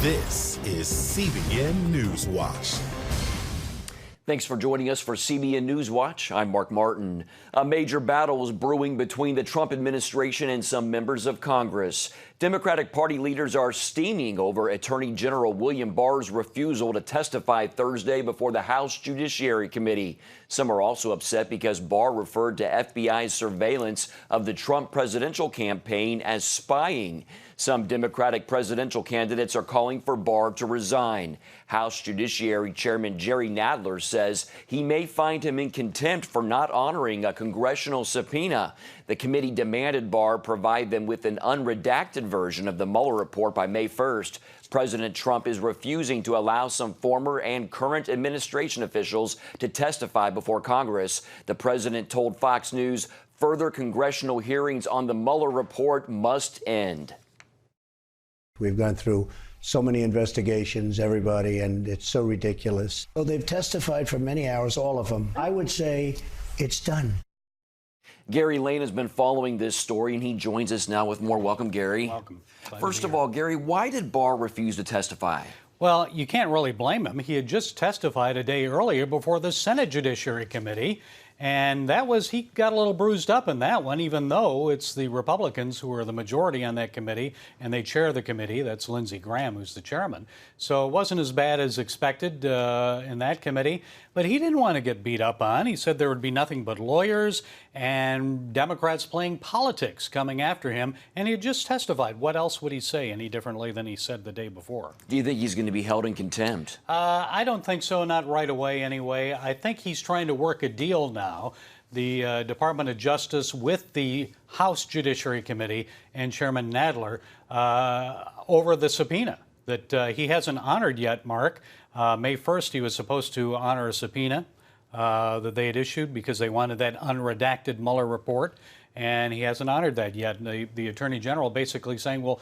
This is CBN NewsWatch. Thanks for joining us for CBN NewsWatch. I'm Mark Martin. A major battle is brewing between the Trump administration and some members of Congress. Democratic Party leaders are steaming over Attorney General William Barr's refusal to testify Thursday before the House Judiciary Committee. Some are also upset because Barr referred to FBI's surveillance of the Trump presidential campaign as spying. Some Democratic presidential candidates are calling for Barr to resign. House Judiciary Chairman Jerry Nadler says he may find him in contempt for not honoring a congressional subpoena. The committee demanded Barr provide them with an unredacted version of the Mueller report by May 1st. President Trump is refusing to allow some former and current administration officials to testify before Congress. The president told Fox News further congressional hearings on the Mueller report must end. We've gone through so many investigations, everybody, and it's so ridiculous. So they've testified for many hours, all of them. I would say it's done. Gary Lane has been following this story, and he joins us now with more. Welcome, Gary. Welcome. First of all, Gary, why did Barr refuse to testify? Well, you can't really blame him. He had just testified a day earlier before the Senate Judiciary Committee, and he got a little bruised up in that one, even though it's the Republicans who are the majority on that committee, and they chair the committee. That's Lindsey Graham, who's the chairman. So it wasn't as bad as expected in that committee, but he didn't want to get beat up on. He said there would be nothing but lawyers and Democrats playing politics coming after him, and he had just testified. What else would he say any differently than he said the day before? Do you think he's going to be held in contempt? I don't think so, not right away anyway. I think he's trying to work a deal now. The Department of Justice with the House Judiciary Committee and Chairman Nadler over the subpoena that he hasn't honored yet, Mark. May 1st, he was supposed to honor a subpoena that they had issued because they wanted that unredacted Mueller report, and he hasn't honored that yet. And the Attorney General basically saying, well,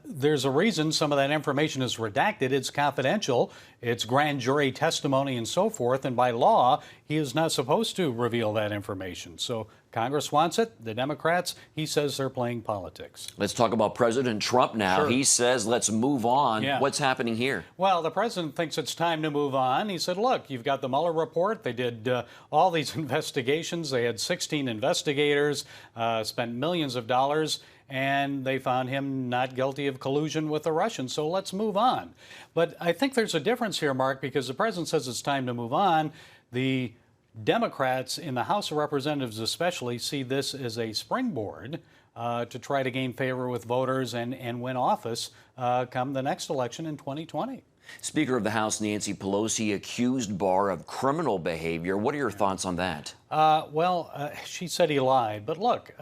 there's a reason some of that information is redacted. It's confidential. It's grand jury testimony and so forth. And by law, he is not supposed to reveal that information. So Congress wants it. The Democrats, he says they're playing politics. Let's talk about President Trump now. Sure. He says, let's move on. Yeah. What's happening here? Well, the president thinks it's time to move on. He said, look, you've got the Mueller report. They did all these investigations. They had 16 investigators, spent millions of dollars, and they found him not guilty of collusion with the Russians. So let's move on. But I think there's a difference here, Mark, because the president says it's time to move on. The Democrats in the House of Representatives especially see this as a springboard to try to gain favor with voters and win office come the next election in 2020. Speaker of the House Nancy Pelosi accused Barr of criminal behavior. What are your thoughts on that? She said he lied. But look,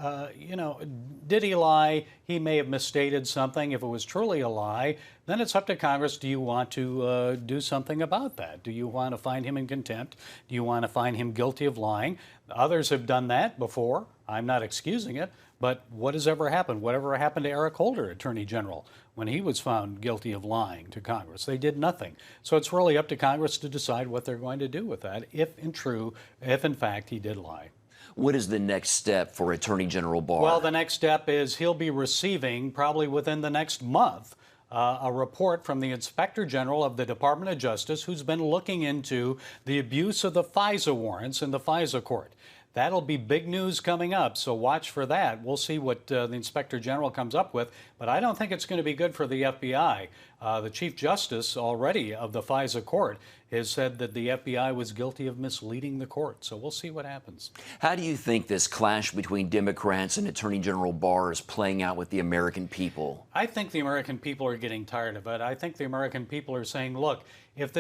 did he lie? He may have misstated something. If it was truly a lie, then it's up to Congress. Do you want to do something about that? Do you want to find him in contempt? Do you want to find him guilty of lying? Others have done that before. I'm not excusing it. But what has ever happened? Whatever happened to Eric Holder, Attorney General, when he was found guilty of lying to Congress? They did nothing. So it's really up to Congress to decide what they're going to do with that, if in fact he did lie. What is the next step for Attorney General Barr? Well, the next step is he'll be receiving, probably within the next month, a report from the Inspector General of the Department of Justice, who's been looking into the abuse of the FISA warrants in the FISA court. That'll be big news coming up, so watch for that. We'll see what the Inspector General comes up with, but I don't think it's going to be good for the FBI. The Chief Justice already of the FISA court has said that the FBI was guilty of misleading the court, so we'll see what happens. How do you think this clash between Democrats and Attorney General Barr is playing out with the American people? I think the American people are getting tired of it. I think the American people are saying, look, if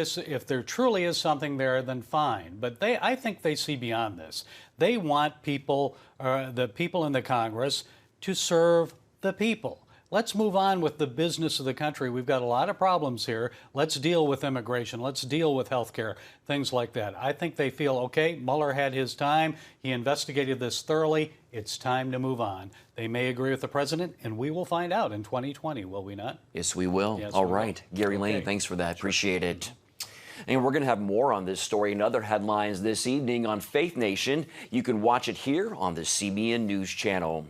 there truly is something there, then fine. But I think they see beyond this. They want people, the people in the Congress, to serve the people. Let's move on with the business of the country. We've got a lot of problems here. Let's deal with immigration. Let's deal with health care, things like that. I think they feel, okay, Mueller had his time. He investigated this thoroughly. It's time to move on. They may agree with the president, and we will find out in 2020, will we not? Yes, we will. Yes, All we right. will. Gary Okay. Lane, thanks for that. Sure. Appreciate it. And we're going to have more on this story and other headlines this evening on Faith Nation. You can watch it here on the CBN News Channel.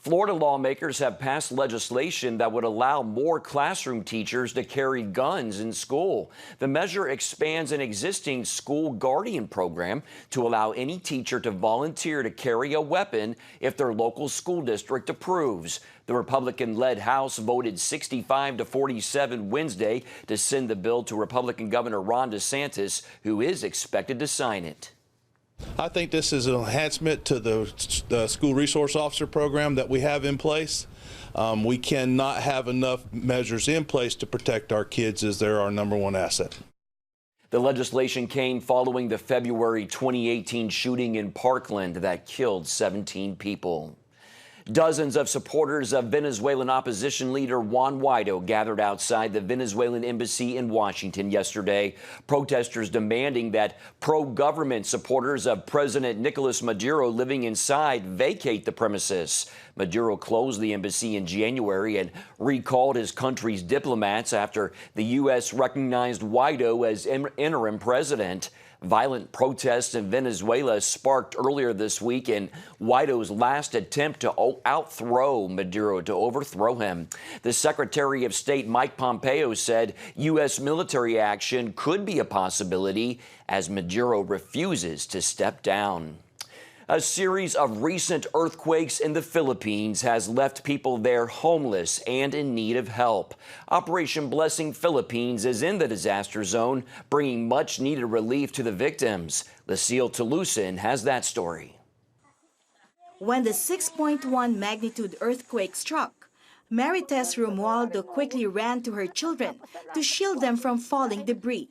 Florida lawmakers have passed legislation that would allow more classroom teachers to carry guns in school. The measure expands an existing school guardian program to allow any teacher to volunteer to carry a weapon if their local school district approves. The Republican-led House voted 65 to 47 Wednesday to send the bill to Republican Governor Ron DeSantis, who is expected to sign it. I think this is an enhancement to the school resource officer program that we have in place. We cannot have enough measures in place to protect our kids, as they're our #1 asset. The legislation came following the February 2018 shooting in Parkland that killed 17 people. Dozens of supporters of Venezuelan opposition leader Juan Guaido gathered outside the Venezuelan embassy in Washington yesterday. Protesters demanding that pro-government supporters of President Nicolas Maduro living inside vacate the premises. Maduro closed the embassy in January and recalled his country's diplomats after the U.S. recognized Guaido as interim president. Violent protests in Venezuela sparked earlier this week in Guaido's last attempt to overthrow him. The Secretary of State Mike Pompeo said U.S. military action could be a possibility as Maduro refuses to step down. A series of recent earthquakes in the Philippines has left people there homeless and in need of help. Operation Blessing Philippines is in the disaster zone, bringing much-needed relief to the victims. Lucille Tolucin has that story. When the 6.1 magnitude earthquake struck, Marites Romualdo quickly ran to her children to shield them from falling debris.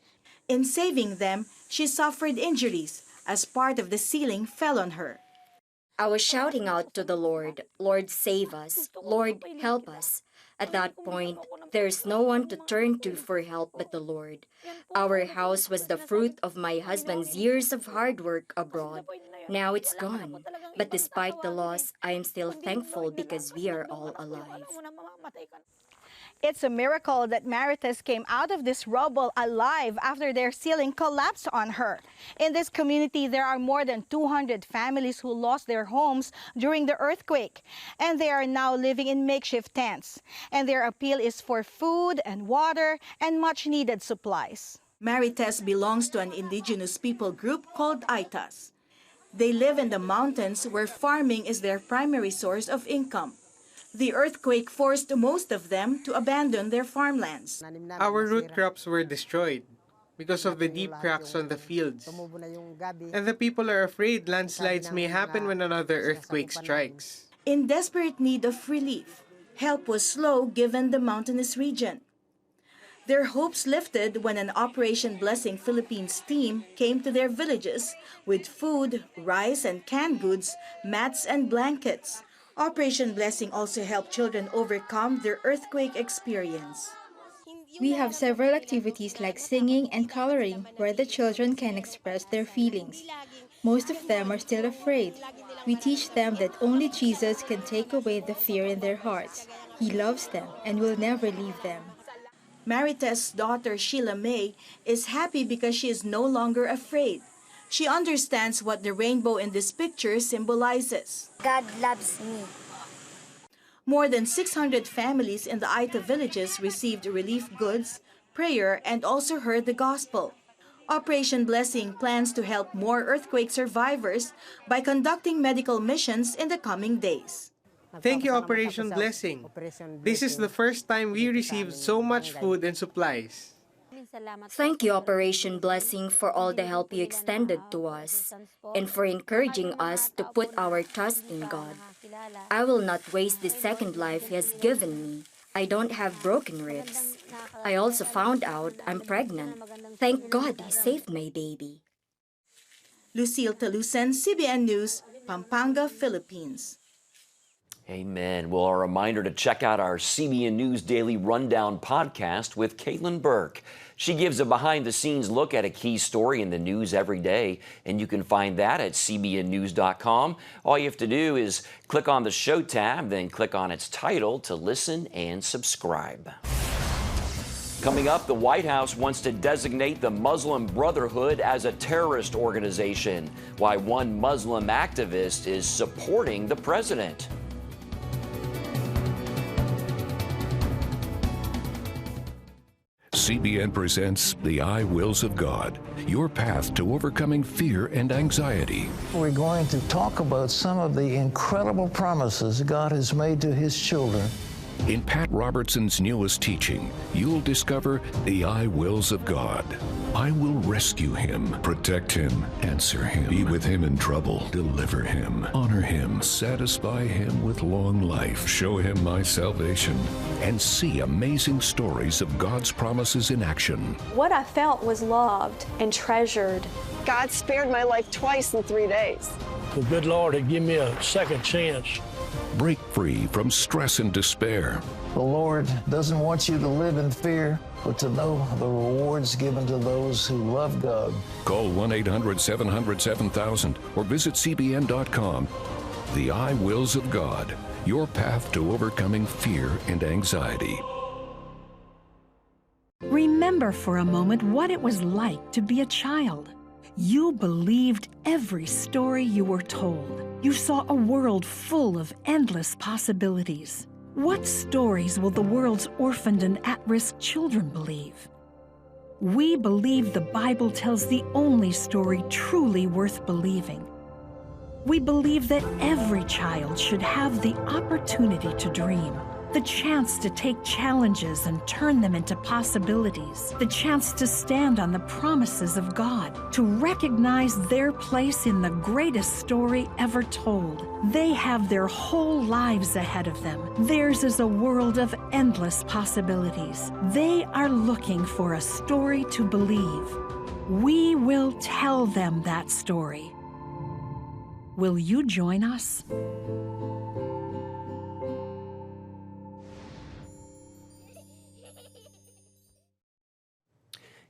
In saving them, she suffered injuries as part of the ceiling fell on her. I was shouting out to the Lord, "Lord, save us. Lord, help us." At that point, there's no one to turn to for help but the Lord. Our house was the fruit of my husband's years of hard work abroad. Now it's gone. But despite the loss, I am still thankful because we are all alive. It's a miracle that Marites came out of this rubble alive after their ceiling collapsed on her. In this community, there are more than 200 families who lost their homes during the earthquake, and they are now living in makeshift tents. And their appeal is for food and water and much-needed supplies. Marites belongs to an indigenous people group called Aitas. They live in the mountains where farming is their primary source of income. The earthquake forced most of them to abandon their farmlands. Our root crops were destroyed because of the deep cracks on the fields. And the people are afraid landslides may happen when another earthquake strikes. In desperate need of relief, help was slow given the mountainous region. Their hopes lifted when an Operation Blessing Philippines team came to their villages with food, rice and canned goods, mats and blankets. Operation Blessing also helped children overcome their earthquake experience. We have several activities like singing and coloring where the children can express their feelings. Most of them are still afraid. We teach them that only Jesus can take away the fear in their hearts. He loves them and will never leave them. Marites' daughter Sheila May is happy because she is no longer afraid. She understands what the rainbow in this picture symbolizes. God loves me. More than 600 families in the Aita villages received relief goods, prayer, and also heard the gospel. Operation Blessing plans to help more earthquake survivors by conducting medical missions in the coming days. Thank you, Operation Blessing. This is the first time we received so much food and supplies. Thank you, Operation Blessing, for all the help you extended to us and for encouraging us to put our trust in God. I will not waste the second life He has given me. I don't have broken ribs. I also found out I'm pregnant. Thank God He saved my baby. Lucille Tolucin, CBN News, Pampanga, Philippines. Amen. Well, a reminder to check out our CBN News Daily Rundown podcast with Caitlin Burke. She gives a behind-the-scenes look at a key story in the news every day, and you can find that at cbnnews.com. All you have to do is click on the show tab, then click on its title to listen and subscribe. Coming up, the White House wants to designate the Muslim Brotherhood as a terrorist organization, why one Muslim activist is supporting the president. CBN presents The I Wills of God, your path to overcoming fear and anxiety. We're going to talk about some of the incredible promises God has made to His children. In Pat Robertson's newest teaching, you'll discover the I Wills of God. I will rescue him, protect him, answer him, be with him in trouble, deliver him, honor him, satisfy him with long life, show him my salvation, and see amazing stories of God's promises in action. What I felt was loved and treasured. God spared my life twice in 3 days. The good Lord had given me a second chance. Break free from stress and despair. The Lord doesn't want you to live in fear, but to know the rewards given to those who love God. Call 1-800-700-7000 or visit CBN.com. The I Wills of God, your path to overcoming fear and anxiety. Remember for a moment what it was like to be a child. You believed every story you were told. You saw a world full of endless possibilities. What stories will the world's orphaned and at-risk children believe? We believe the Bible tells the only story truly worth believing. We believe that every child should have the opportunity to dream, the chance to take challenges and turn them into possibilities, the chance to stand on the promises of God, to recognize their place in the greatest story ever told. They have their whole lives ahead of them. Theirs is a world of endless possibilities. They are looking for a story to believe. We will tell them that story. Will you join us?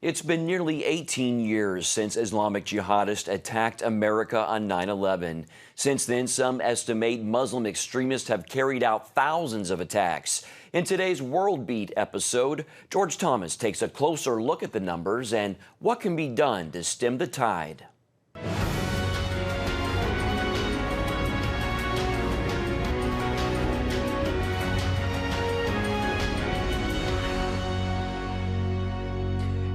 It's been nearly 18 years since Islamic jihadists attacked America on 9/11. Since then, some estimate Muslim extremists have carried out thousands of attacks. In today's World Beat episode, George Thomas takes a closer look at the numbers and what can be done to stem the tide.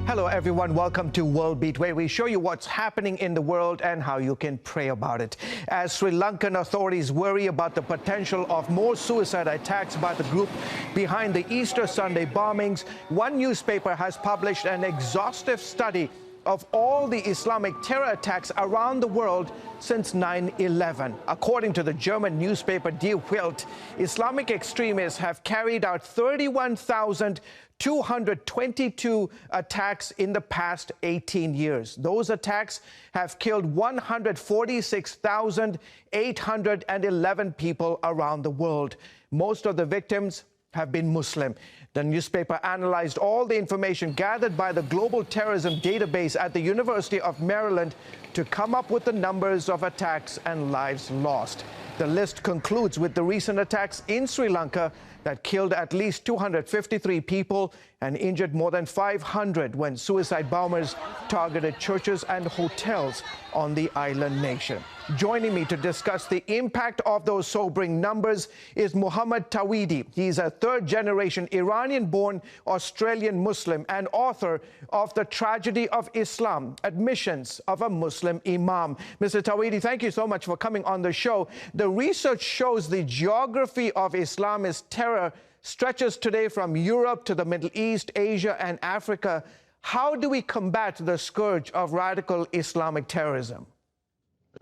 Hello everyone, welcome to World Beat, where we show you what's happening in the world and how you can pray about it. As Sri Lankan authorities worry about the potential of more suicide attacks by the group behind the Easter Sunday bombings, one newspaper has published an exhaustive study of all the Islamic terror attacks around the world since 9/11. According to the German newspaper Die Welt, Islamic extremists have carried out 31,222 attacks in the past 18 years. Those attacks have killed 146,811 people around the world. Most of the victims have been Muslim. The newspaper analyzed all the information gathered by the Global Terrorism Database at the University of Maryland to come up with the numbers of attacks and lives lost. The list concludes with the recent attacks in Sri Lanka that killed at least 253 people and injured more than 500 when suicide bombers targeted churches and hotels on the island nation. Joining me to discuss the impact of those sobering numbers is Muhammad Tawhidi. He's a third-generation Iranian-born Australian Muslim and author of The Tragedy of Islam, Admissions of a Muslim Imam. Mr. Tawhidi, thank you so much for coming on the show. The research shows the geography of Islamist terror stretches today from Europe to the Middle East, Asia, and Africa. How do we combat the scourge of radical Islamic terrorism?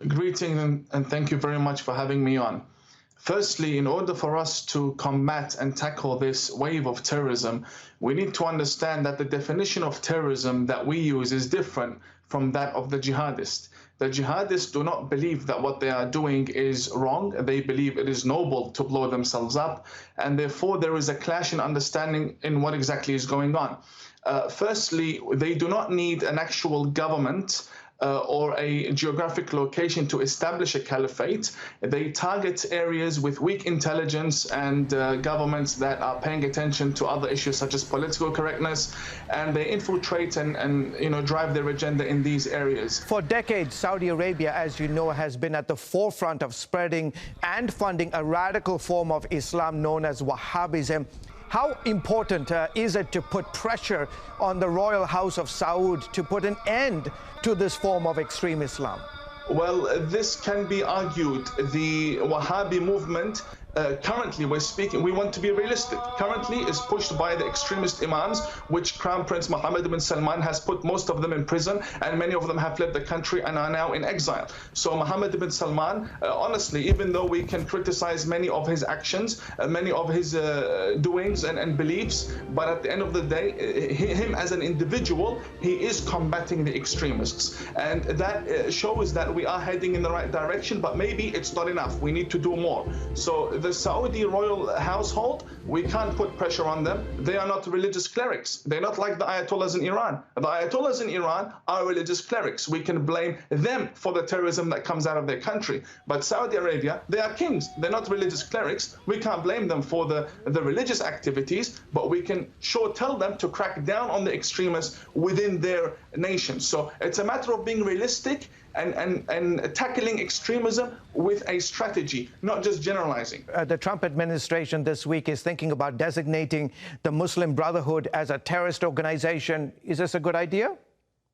Greetings and thank you very much for having me on. Firstly, in order for us to combat and tackle this wave of terrorism, we need to understand that the definition of terrorism that we use is different from that of the jihadists. The jihadists do not believe that what they are doing is wrong. They believe it is noble to blow themselves up, and therefore there is a clash in understanding in what exactly is going on. Firstly, they do not need an actual government or a geographic location to establish a caliphate. They target areas with weak intelligence and governments that are paying attention to other issues such as political correctness, and they infiltrate and drive their agenda in these areas. For decades, Saudi Arabia, as you know, has been at the forefront of spreading and funding a radical form of Islam known as Wahhabism. How important is it to put pressure on the royal house of Saud to put an end to this form of extreme Islam? Well, this can be argued. The Wahhabi movement, currently we want to be realistic, currently is pushed by the extremist imams, which Crown Prince Mohammed bin Salman has put most of them in prison, and many of them have fled the country and are now in exile. So Mohammed bin Salman, honestly, even though we can criticize many of his actions, many of his doings and beliefs, but at the end of the day, him as an individual, he is combating the extremists. And that shows that we are heading in the right direction, but maybe it's not enough. We need to do more. So the Saudi royal household, we can't put pressure on them. They are not religious clerics. They're not like the Ayatollahs in Iran. The Ayatollahs in Iran are religious clerics. We can blame them for the terrorism that comes out of their country. But Saudi Arabia, they are kings. They're not religious clerics. We can't blame them for the religious activities, but we can sure tell them to crack down on the extremists within their nation. So it's a matter of being realistic and tackling extremism with a strategy, not just generalizing. The Trump administration this week is thinking about designating the Muslim Brotherhood as a terrorist organization. Is this a good idea?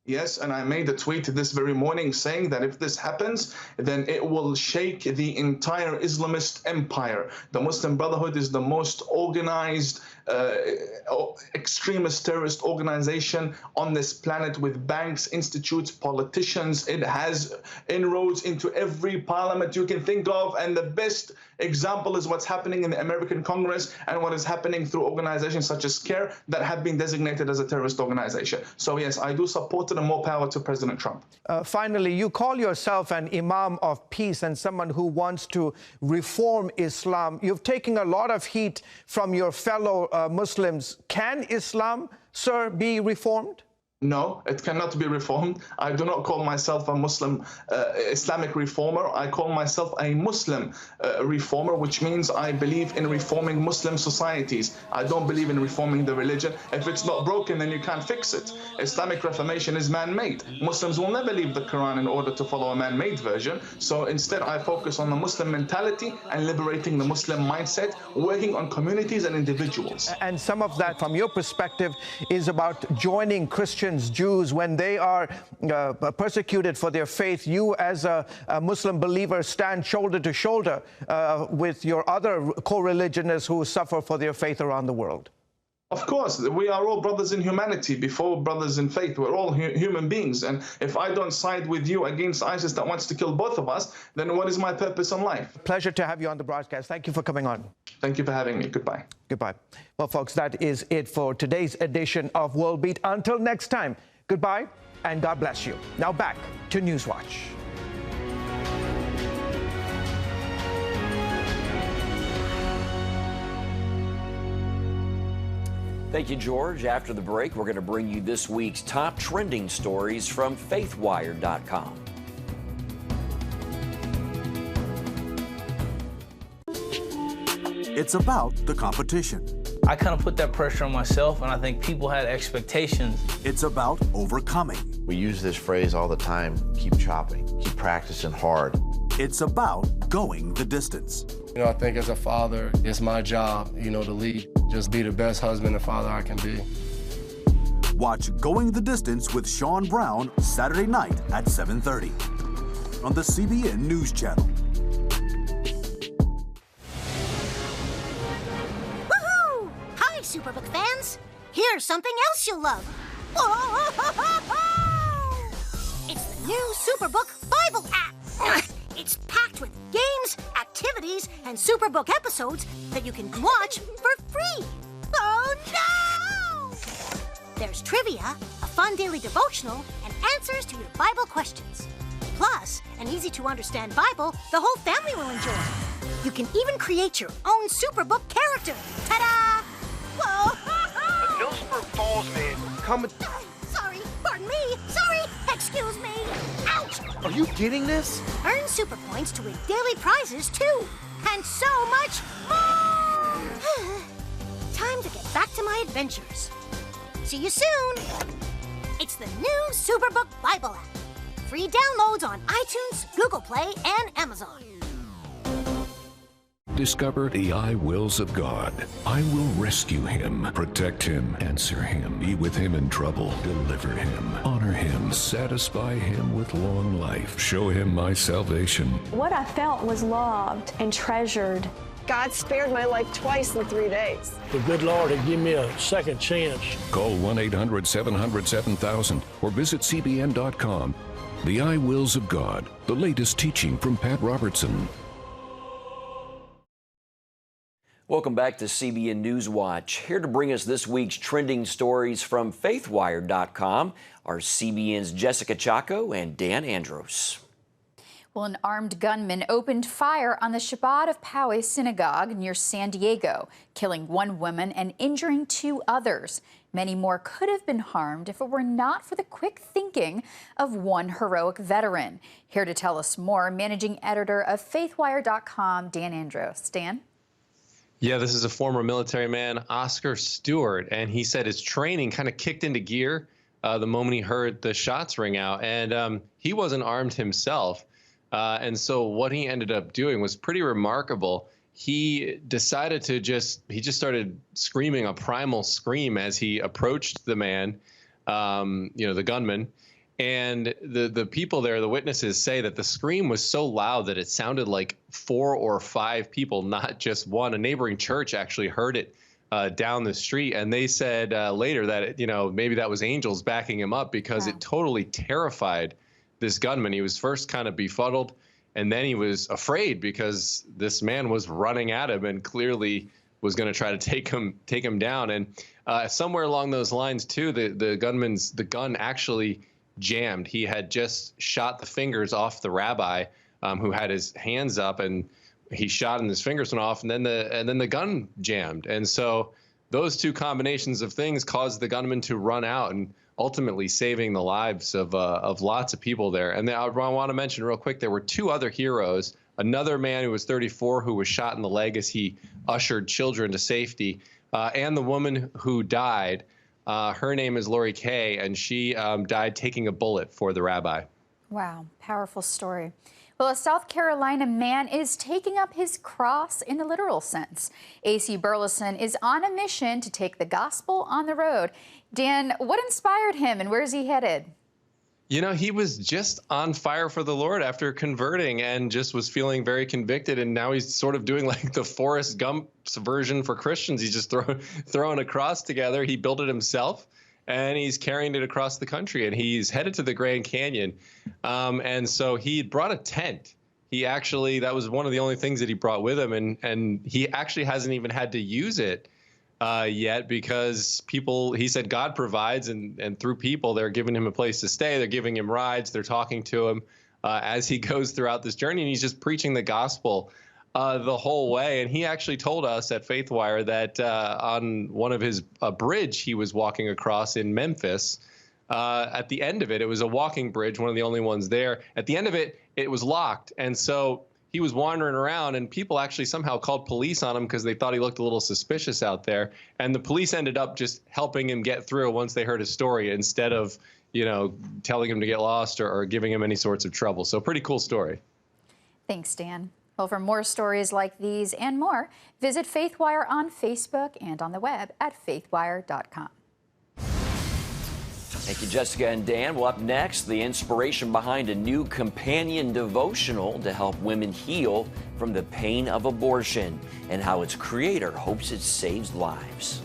Yes, and I made a tweet this very morning saying that if this happens, then it will shake the entire Islamist empire. The Muslim Brotherhood is the most organized extremist terrorist organization on this planet, with banks, institutes, politicians. It has inroads into every parliament you can think of, and the best example is what's happening in the American Congress and what is happening through organizations such as CARE that have been designated as a terrorist organization. So yes, I do support it, and more power to President Trump. Finally, you call yourself an imam of peace and someone who wants to reform Islam. You've taken a lot of heat from your fellow Muslims. Can Islam, sir, be reformed? No, it cannot be reformed. I do not call myself a Muslim Islamic reformer. I call myself a Muslim reformer, which means I believe in reforming Muslim societies. I don't believe in reforming the religion. If it's not broken, then you can't fix it. Islamic reformation is man-made. Muslims will never leave the Quran in order to follow a man-made version. So instead, I focus on the Muslim mentality and liberating the Muslim mindset, working on communities and individuals. And some of that, from your perspective, is about joining Christians, Jews, when they are persecuted for their faith. You, as a Muslim believer, stand shoulder to shoulder with your other co-religionists who suffer for their faith around the world. Of course, we are all brothers in humanity before brothers in faith. We're all human beings. And if I don't side with you against ISIS that wants to kill both of us, then what is my purpose in life? Pleasure to have you on the broadcast. Thank you for coming on. Thank you for having me. Goodbye. Goodbye. Well, folks, that is it for today's edition of World Beat. Until next time, goodbye and God bless you. Now back to Newswatch. Thank you, George. After the break, we're going to bring you this week's top trending stories from faithwire.com. It's about the competition. I kind of put that pressure on myself, and I think people had expectations. It's about overcoming. We use this phrase all the time: keep chopping, keep practicing hard. It's about going the distance. You know, I think as a father, it's my job, to lead. Just be the best husband and father I can be. Watch Going the Distance with Sean Brown Saturday night at 7:30 on the CBN News Channel. Woohoo! Hi, Superbook fans. Here's something else you'll love. Whoa! It's the new Superbook Bible app. It's packed with games, activities, and Superbook episodes that you can watch for free. Oh, no! There's trivia, a fun daily devotional, and answers to your Bible questions. Plus, an easy-to-understand Bible the whole family will enjoy. You can even create your own Superbook character. Ta-da! Whoa! Millsburg Falls man coming. Sorry, pardon me. Sorry, excuse me. Ouch! Are you getting this? Earn super points to win daily prizes, too. And so much more! Time to get back to my adventures. See you soon! It's the new Superbook Bible app. Free downloads on iTunes, Google Play, and Amazon. discover the I wills of God. I will rescue him, protect him, answer him, be with him in trouble, deliver him, honor him, satisfy him with long life, show him my salvation. What I felt was loved and treasured. God spared my life twice in 3 days. The good Lord had given me a second chance. Call 1-800-700-7000 or visit CBN.com. The I Wills of God, the latest teaching from Pat Robertson. Welcome back to CBN NewsWatch. Here to bring us this week's trending stories from FaithWire.com are CBN's Jessica Chaco and Dan Andros. Well, an armed gunman opened fire on the Shabbat of Poway synagogue near San Diego, killing one woman and injuring 2 others. Many more could have been harmed if it were not for the quick thinking of one heroic veteran. Here to tell us more, managing editor of FaithWire.com, Dan Andros. Dan? Yeah, this is a former military man, Oscar Stewart, and he said his training kind of kicked into gear the moment he heard the shots ring out, and he wasn't armed himself. And so what he ended up doing was pretty remarkable. He decided to just started screaming a primal scream as he approached the man, the gunman. And the people there, the witnesses, say that the scream was so loud that it sounded like 4 or 5 people, not just one. A neighboring church actually heard it down the street. And they said later that, maybe that was angels backing him up because it totally terrified this gunman. He was first kind of befuddled, and then he was afraid because this man was running at him and clearly was going to try to take him down. And somewhere along those lines too, the gun actually jammed. He had just shot the fingers off the rabbi who had his hands up, and he shot and his fingers went off, and then the gun jammed. And so those two combinations of things caused the gunman to run out, and ultimately saving the lives of lots of people there. And I want to mention real quick, there were 2 other heroes. Another man who was 34 who was shot in the leg as he ushered children to safety, and the woman who died. Her name is Lori Kay, and she died taking a bullet for the rabbi. Wow, powerful story. Well, a South Carolina man is taking up his cross in a literal sense. A.C. Burleson is on a mission to take the gospel on the road. Dan, what inspired him and where is he headed? He was just on fire for the Lord after converting and just was feeling very convicted. And now he's sort of doing like the Forrest Gump's version for Christians. He's just throwing a cross together. He built it himself, and he's carrying it across the country, and he's headed to the Grand Canyon. And so he brought a tent. That was one of the only things that he brought with him. And he actually hasn't even had to use it yet, because he said God provides, and through people, they're giving him a place to stay. They're giving him rides. They're talking to him as he goes throughout this journey. And he's just preaching the gospel the whole way. And he actually told us at FaithWire that on one of his bridge he was walking across in Memphis, at the end of it, it was a walking bridge, one of the only ones there. At the end of it, it was locked. And so he was wandering around, and people actually somehow called police on him because they thought he looked a little suspicious out there. And the police ended up just helping him get through once they heard his story, instead of, telling him to get lost or giving him any sorts of trouble. So pretty cool story. Thanks, Dan. Well, for more stories like these and more, visit FaithWire on Facebook and on the web at faithwire.com. Thank you, Jessica and Dan. Well, up next, the inspiration behind a new companion devotional to help women heal from the pain of abortion and how its creator hopes it saves lives.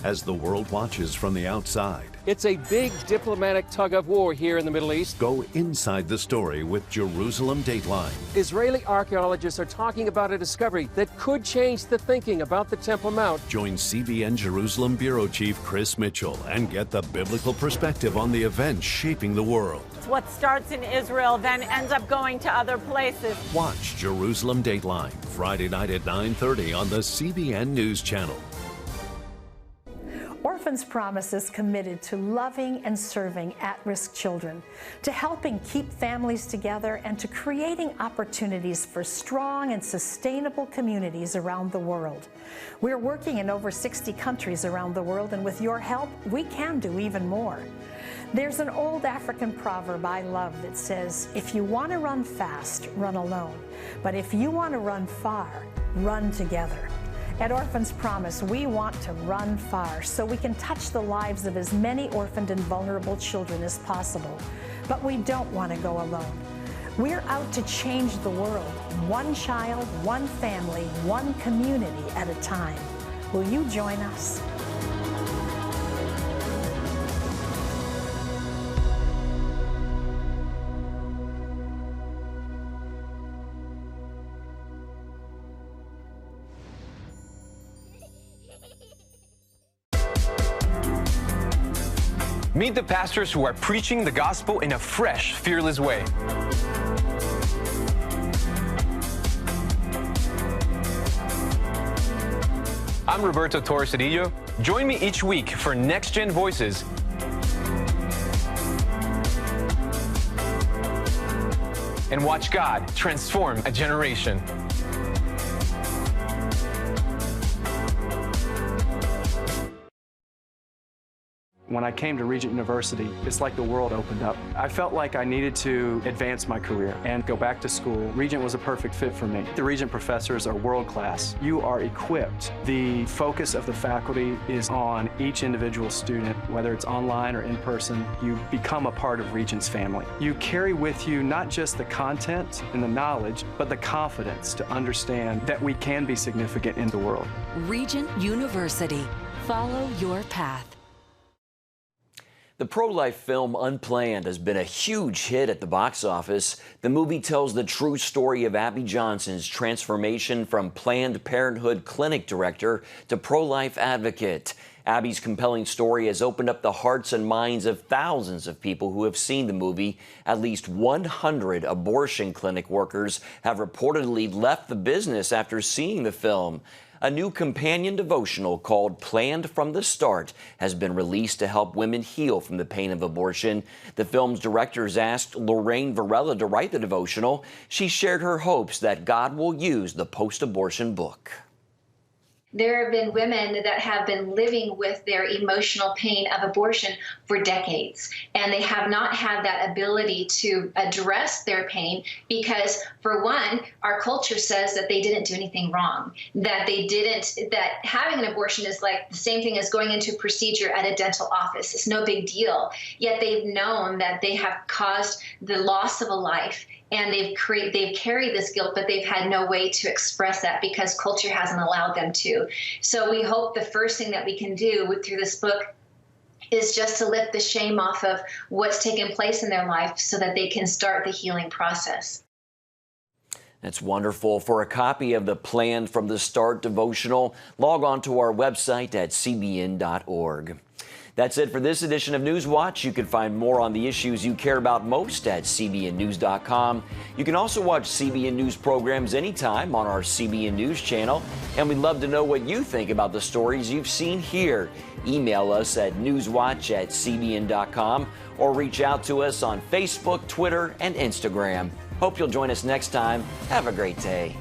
As the world watches from the outside, it's a big diplomatic tug of war here in the Middle East. Go inside the story with Jerusalem Dateline. Israeli archaeologists are talking about a discovery that could change the thinking about the Temple Mount. Join CBN Jerusalem Bureau Chief Chris Mitchell and get the biblical perspective on the events shaping the world. What starts in Israel then ends up going to other places. Watch Jerusalem Dateline Friday night at 9:30 on the CBN News Channel. Orphans Promise is committed to loving and serving at-risk children, to helping keep families together, and to creating opportunities for strong and sustainable communities around the world. We're working in over 60 countries around the world, and with your help, we can do even more. There's an old African proverb I love that says, if you want to run fast, run alone. But if you want to run far, run together. At Orphans Promise, we want to run far so we can touch the lives of as many orphaned and vulnerable children as possible. But we don't want to go alone. We're out to change the world, one child, one family, one community at a time. Will you join us? Meet the pastors who are preaching the gospel in a fresh, fearless way. I'm Roberto Torres-Cedillo. Join me each week for Next Gen Voices. And watch God transform a generation. When I came to Regent University, it's like the world opened up. I felt like I needed to advance my career and go back to school. Regent was a perfect fit for me. The Regent professors are world class. You are equipped. The focus of the faculty is on each individual student, whether it's online or in person. You become a part of Regent's family. You carry with you not just the content and the knowledge, but the confidence to understand that we can be significant in the world. Regent University. Follow your path. The pro-life film Unplanned has been a huge hit at the box office. The movie tells the true story of Abby Johnson's transformation from Planned Parenthood clinic director to pro-life advocate. Abby's compelling story has opened up the hearts and minds of thousands of people who have seen the movie. At least 100 abortion clinic workers have reportedly left the business after seeing the film. A new companion devotional called Planned from the Start has been released to help women heal from the pain of abortion. The film's directors asked Lorraine Varela to write the devotional. She shared her hopes that God will use the post-abortion book. There have been women that have been living with their emotional pain of abortion for decades, and they have not had that ability to address their pain because, for one, our culture says that they didn't do anything wrong, that having an abortion is like the same thing as going into a procedure at a dental office. It's no big deal. Yet they've known that they have caused the loss of a life, and they've carried this guilt, but they've had no way to express that because culture hasn't allowed them to. So we hope the first thing that we can do through this book is just to lift the shame off of what's taken place in their life so that they can start the healing process. That's wonderful. For a copy of the Planned from the Start devotional, log on to our website at cbn.org. That's it for this edition of NewsWatch. You can find more on the issues you care about most at cbnnews.com. You can also watch CBN News programs anytime on our CBN News channel. And we'd love to know what you think about the stories you've seen here. Email us at newswatch@cbn.com or reach out to us on Facebook, Twitter, and Instagram. Hope you'll join us next time. Have a great day.